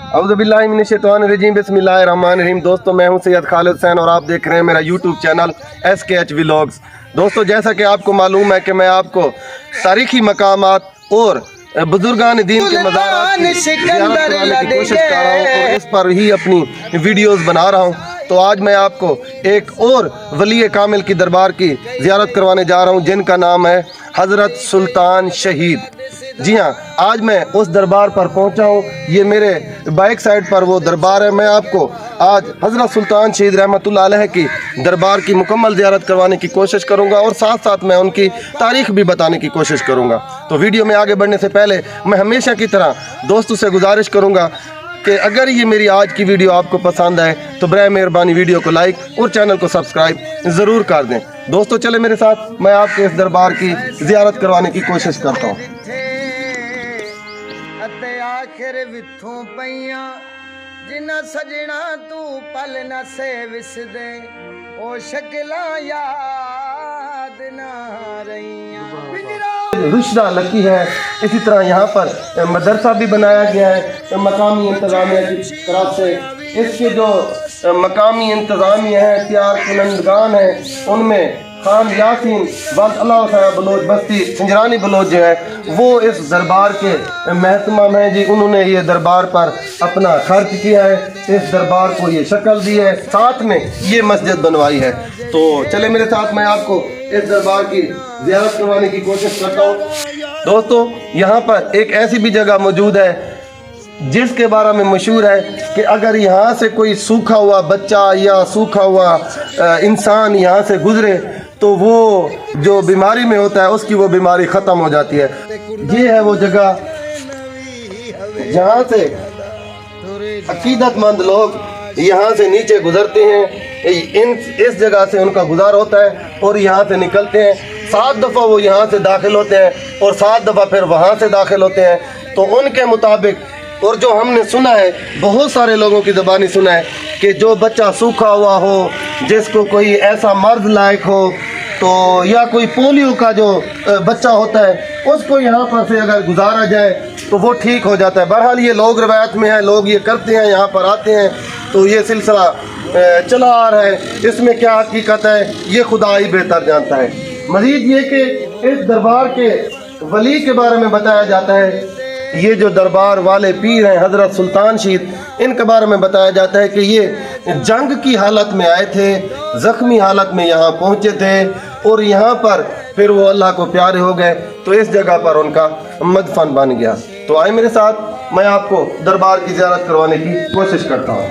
औज़ुबिल्लाहिमिनश्शैतानिर्रजीम बिस्मिल्लाहिर्रहमानिर्रहीम। दोस्तों मैं हूं सैयद खालिद हुसैन और आप देख रहे हैं मेरा यूट्यूब चैनल SKH व्लॉग्स। दोस्तों जैसा कि आपको मालूम है कि मैं आपको तारीखी मकामात और बुजुर्गान दीन के मज़ारात की ज़ियारत कराने की कोशिश कर रहा हूँ और इस पर ही अपनी वीडियोस बना रहा हूँ। तो आज मैं आपको एक और वली कामिल की दरबार की ज़ियारत करवाने जा रहा हूँ जिनका नाम है हज़रत सुल्तान शहीद। जी हाँ, आज मैं उस दरबार पर पहुंचा हूँ। ये मेरे बाइक साइड पर वो दरबार है। मैं आपको आज हज़रत सुल्तान शहीद रहमतुल्लाह अलैह की दरबार की मुकम्मल ज़ियारत करवाने की कोशिश करूँगा और साथ साथ मैं उनकी तारीख़ भी बताने की कोशिश करूँगा। तो वीडियो में आगे बढ़ने से पहले मैं हमेशा की तरह दोस्तों से गुजारिश करूँगा कि अगर ये मेरी आज की वीडियो आपको पसंद आए तो बराए मेहरबानी वीडियो को लाइक और चैनल को सब्सक्राइब ज़रूर कर दें। दोस्तों चले मेरे साथ, मैं आपको इस दरबार की ज़ियारत करवाने की कोशिश करता हूँ। आखिर विथों पईयां जिन्ना सजना तू पल न से विसदे ओ शक्लां याद ना रहियां। रुशदा लकी है। इसी तरह यहाँ पर मदरसा भी बनाया गया है मकामी इंतज़ामिया की तरफ से। इसके जो मकामी इंतज़ामिया है, तैयार कुनंदगान हैं, उनमें खान यासीन वाल अल्लाह बलोच बस्ती संजरानी बलोच जो है वो इस दरबार के महतमाम हैं जी। उन्होंने ये दरबार पर अपना खर्च किया है, इस दरबार को ये शक्ल दी है, साथ में ये मस्जिद बनवाई है। तो चले मेरे साथ, मैं आपको इस दरबार की ज़ियारत करवाने की कोशिश करता हूँ। दोस्तों यहाँ पर एक ऐसी भी जगह मौजूद है जिसके बारे में मशहूर है कि अगर यहाँ से कोई सूखा हुआ बच्चा या सूखा हुआ इंसान यहाँ से गुजरे तो वो जो बीमारी में होता है उसकी वो बीमारी ख़त्म हो जाती है। ये है वो जगह जहाँ से अकीदतमंद लोग यहाँ से नीचे गुजरते हैं। इस जगह से उनका गुजार होता है और यहाँ से निकलते हैं। 7 दफ़ा वो यहाँ से दाखिल होते हैं और 7 दफ़ा फिर वहाँ से दाखिल होते हैं। तो उनके मुताबिक और जो हमने सुना है, बहुत सारे लोगों की ज़बानी सुना है कि जो बच्चा सूखा हुआ हो, जिसको कोई ऐसा मर्द लायक हो, तो या कोई पोलियो का जो बच्चा होता है उसको यहाँ पर से अगर गुजारा जाए तो वो ठीक हो जाता है। बहरहाल ये लोग रवायत में हैं, लोग ये करते हैं, यहाँ पर आते हैं, तो ये सिलसिला चला आ रहा है। इसमें क्या हकीकत है ये खुदा ही बेहतर जानता है। मज़ीद ये कि इस दरबार के वली के बारे में बताया जाता है, ये जो दरबार वाले पीर हैं हज़रत सुल्तान शहीद, इनके बारे में बताया जाता है कि ये जंग की हालत में आए थे, ज़ख्मी हालत में यहाँ पहुँचे थे और यहाँ पर फिर वो अल्लाह को प्यारे हो गए, तो इस जगह पर उनका मदफन बन गया। तो आए मेरे साथ, मैं आपको दरबार की ज़ियारत करवाने की कोशिश करता हूँ।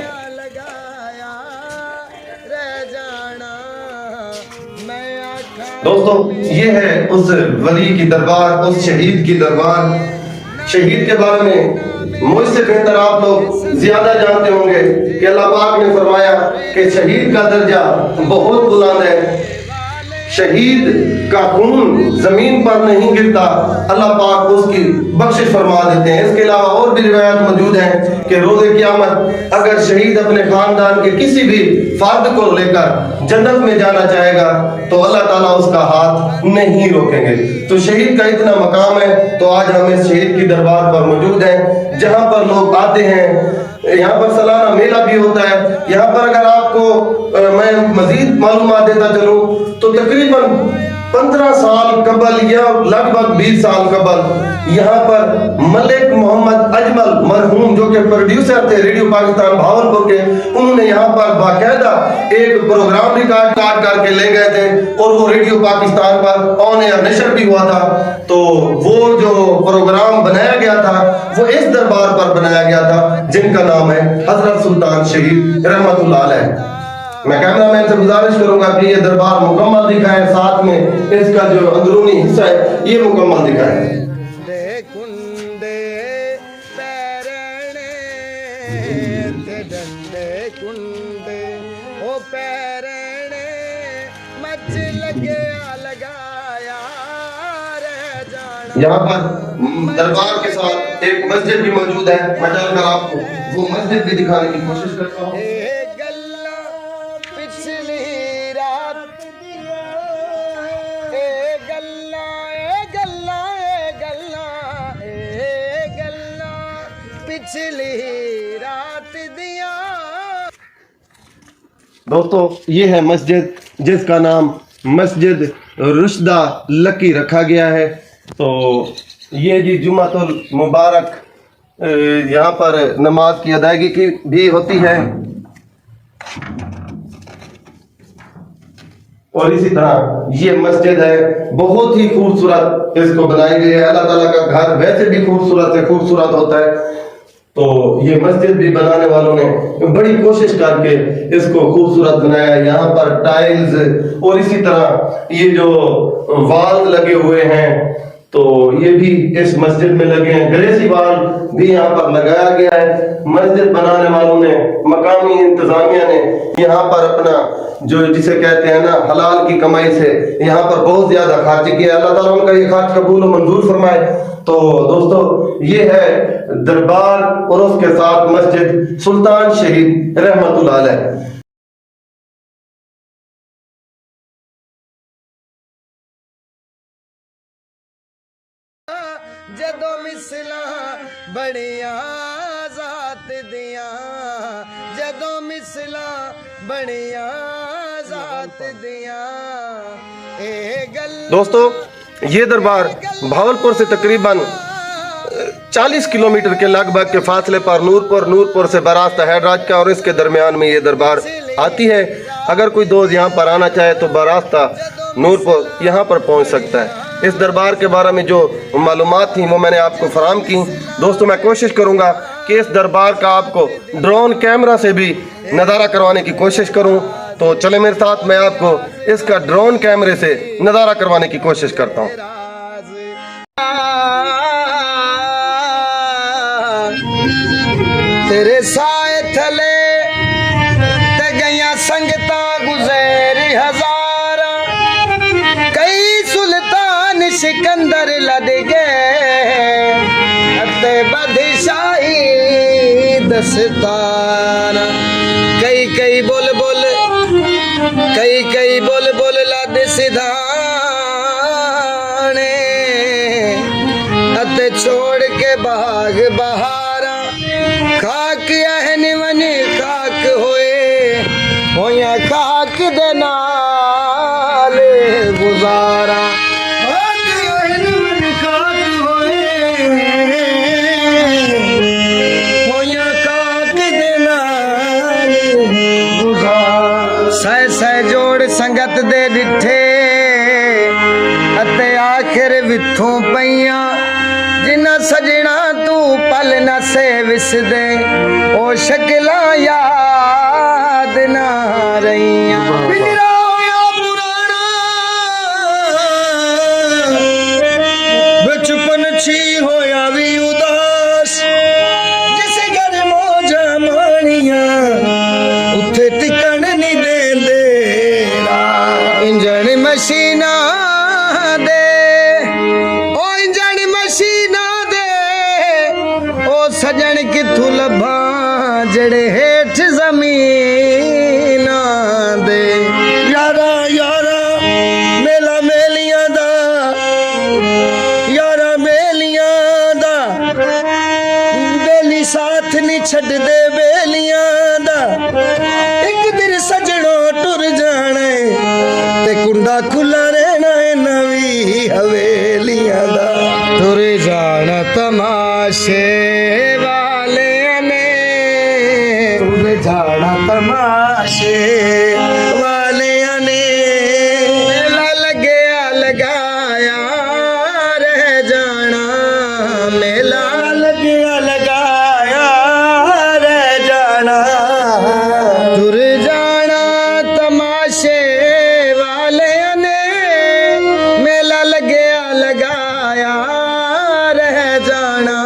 दोस्तों ये है उस वली की दरबार, उस शहीद की दरबार। शहीद के बारे में मुझसे बेहतर आप लोग ज्यादा जानते होंगे कि अल्लाह पाक ने फरमाया कि शहीद का दर्जा बहुत बुलंद है। शहीद का खून जमीन पर नहीं गिरता, अल्लाह पाक उसकी बख्शिश फरमा देते हैं। इसके अलावा और भी रिवायत मौजूद हैं कि रोज़े क़यामत अगर शहीद अपने खानदान के किसी भी फर्द को लेकर जन्नत में जाना चाहेगा तो अल्लाह ताला उसका हाथ नहीं रोकेंगे। तो शहीद का इतना मकाम है। तो आज हम इस शहीद की दरबार पर मौजूद हैं जहाँ पर लोग आते हैं। यहाँ पर सालाना मेला भी होता है। यहाँ पर अगर आपको मैं मजीद मालूमात देता चलूँ तो तकरीबन 15 साल कबल या लगभग 20 साल कबल यहाँ पर मलिक मोहम्मद अजमल मरहूम जो कि प्रोड्यूसर थे रेडियो पाकिस्तान भावलपुर के, उन्होंने यहाँ पर बाकायदा एक प्रोग्राम रिकॉर्ड करके ले गए थे और वो रेडियो पाकिस्तान पर ऑन एयर नशर भी हुआ था। तो वो जो प्रोग्राम बनाया गया था वो इस दरबार पर बनाया गया था जिनका नाम है हज़रत सुल्तान शहीद रहमतुल्लाह अलैह। मैं कैमरामैन से गुजारिश करूंगा कि ये दरबार मुकम्मल दिखाएं, साथ में इसका जो अंदरूनी हिस्सा है ये मुकम्मल दिखाएं। यहाँ पर दरबार के साथ एक मस्जिद भी मौजूद है। मैं चलकर आपको वो मस्जिद भी दिखाने की कोशिश करता हूँ। पिछली दिया। दोस्तों ये है मस्जिद जिसका नाम मस्जिद रुशदा लकी रखा गया है। तो ये जी जुमातुल मुबारक यहाँ पर नमाज की अदायगी की भी होती है। और इसी तरह ये मस्जिद है, बहुत ही खूबसूरत इसको बनाई गई है। अल्लाह ताला का घर वैसे भी खूबसूरत से खूबसूरत होता है, तो ये मस्जिद भी बनाने वालों ने बड़ी कोशिश करके इसको खूबसूरत बनाया। यहाँ पर टाइल्स और इसी तरह ये जो वाल लगे हुए हैं, तो ये भी इस मस्जिद में लगे हैं। ग्लेसी वाल भी यहाँ पर लगाया गया है। मस्जिद बनाने वालों ने, मकामी इंतजामिया ने यहाँ पर अपना जो जिसे कहते हैं ना हलाल की कमाई से यहाँ पर बहुत ज्यादा खर्च किया। अल्लाह ताला उनका ये खर्च कबूल और मंजूर फरमाए। तो दोस्तों ये है दरबार और उसके साथ मस्जिद सुल्तान शहीद रहमतुल्लाह अलैह। जदों मिसला बड़िया जात दिया, जदों मिसला बड़िया जात दिया। ए गल दोस्तों ये दरबार भावलपुर से तकरीबन 40 किलोमीटर के लगभग के फासले पर नूरपुर से बरास्ता हैदराबाद का और इसके दरमियान में ये दरबार आती है। अगर कोई दोस्त यहाँ पर आना चाहे तो बरास्ता नूरपुर यहाँ पर पहुँच सकता है। इस दरबार के बारे में जो मालूमात थी वो मैंने आपको फराहम की। दोस्तों मैं कोशिश करूँगा कि इस दरबार का आपको ड्रोन कैमरा से भी नज़ारा करवाने की कोशिश करूँ। तो चले मेरे साथ, मैं आपको इसका ड्रोन कैमरे से नज़ारा करवाने की कोशिश करता हूँ। तेरे साए थले ते गया संगता गुजर हजार, कई सुल्तान सिकंदर लद गए अते बादशाही दस्ताना। कई कई बोल बोल लद सिधाने अते छोड़ के बाग बहारा। खाक अहन वन खाक होया खाक दे नाल गुजारा। खाक अहन वन खाक होया खाक दे नाल गुजारा। सह जोड़ संगत दे डिठे अते आखिर विथों पईयां, जिन्ना सजना तू पल न से विसदे ओ शक्ला याद ना रहियां। पिंजरा होया पुराना बचपन छी होया भी उदास, जिस घर मौजा मानियां उथे टिकण नहीं देंदे। इंजन मशीना दे ओ इंजन मशीना दे ओ सजन किथों लभा जड़े हेठ जमीन दे। यारा यारा मेला मेलियां दा, यारा मेलियां दा बेली साथ नहीं छड़ दे बेलियां दा। एक दिन सजणो टुर जाने ते कुंडा खुला रहना है नवी हवेलियां दा। टुर जाना तमाशे वाले ने, टुर जाना तमाशे वाले ने। मेला लगया लगाया रह जाना, मेला लगया लगाया रह जाना। टुर जाना तमाशे वाले ने, मेला लगया लगाया रह जाना।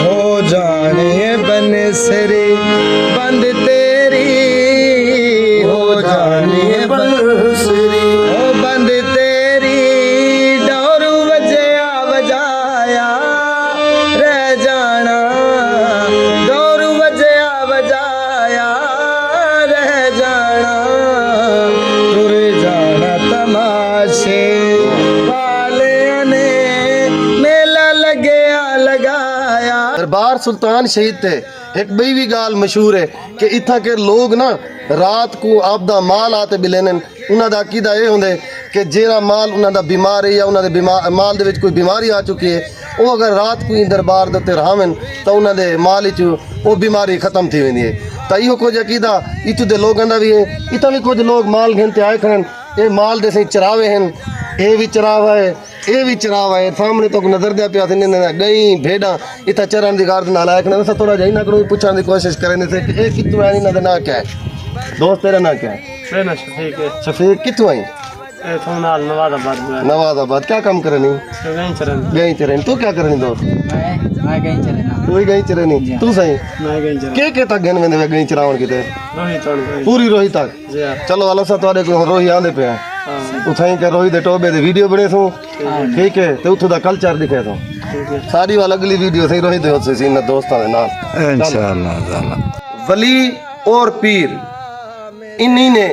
हो जाने बनसरी बंद तेरी, हो जाने बनसरी ओ बंद तेरी। डोरू बजया बजाया रह जाना, डोरू बजया बजाया रह जाना। टुर जाना तमाशे वाले ने, मेला लगया लगाया। दरबार सुल्तान शहीद थे ایک بئی بھی گال مشہور ہے کہ اتھا کے لوگ نا رات کو آپ دا مال آتے بھی لینے انہاں دا عقیدہ یہ ہوندے کہ جیڑا مال انہاں دا بیمار ہے یا انہاں دے مال دے وچ کوئی بیماری آ چکی ہے وہ اگر رات کو دربار دے رہاون تو انہاں دے مال وچ وہ بیماری ختم تھی ویندی ہے تا ایہو کچھ عقیدہ اتھو دے لوگاں دا بھی ہے اتھا بھی کچھ لوگ مال گھنتے آئے کھڑن اے مال دے سے چراوے ہیں اے بھی چراوا ہے اے بھی چراوا ہے سامنے تو نظر دیا پیا تھے گئی بھیڑاں اتھا چرن دی گار دے نال آئے کھڑن تھوڑا جہی نہ کرو پوچھن دی کوشش کرنے سے کہ اے کتوں آئی نہ نا کیا ہے دوست تیرا نا کیا ہے میں نا شفیق ہے شفیق کتوں آئی اے تھونال نواز آباد میں نواز آباد کیا کام کرنی گئیں چرن گئی چرنی تو کیا کرنی دوست میں کہیں چلے نا تو ہی گئی چرنی تو صحیح میں گئیں چرن کے تک گن ویندے گئی چراون کیتے روہی توڑ گئی پوری روہی تک جی ہاں چلو اللہ سا تواڈے کو روہی آندے پے اتھائیں کہ روہی دے ٹوبے دی ویڈیو بنے سو ٹھیک ہے تے اتھوں دا کلچر دکھے سو ٹھیک ہے ساری والا اگلی ویڈیو سے روہی دے ہوتے سی دوستاں دے نال انشاءاللہ ولی اور پیر انہی نے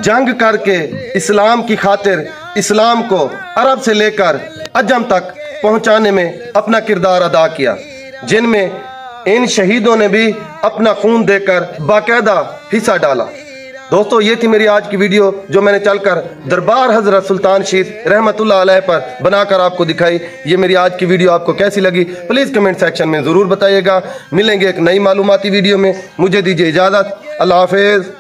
جنگ کر کے اسلام کی خاطر اسلام کو عرب سے لے کر عجم تک پہنچانے میں اپنا کردار ادا کیا جن میں ان شہیدوں نے بھی اپنا خون دے کر باقاعدہ حصہ ڈالا دوستو یہ تھی میری آج کی ویڈیو جو میں نے چل کر دربار حضرت سلطان شید رحمت اللہ علیہ پر بنا کر آپ کو دکھائی یہ میری آج کی ویڈیو آپ کو کیسی لگی پلیز کمنٹ سیکشن میں ضرور بتائیے گا ملیں گے ایک نئی معلوماتی ویڈیو میں مجھے دیجیے اجازت اللہ حافظ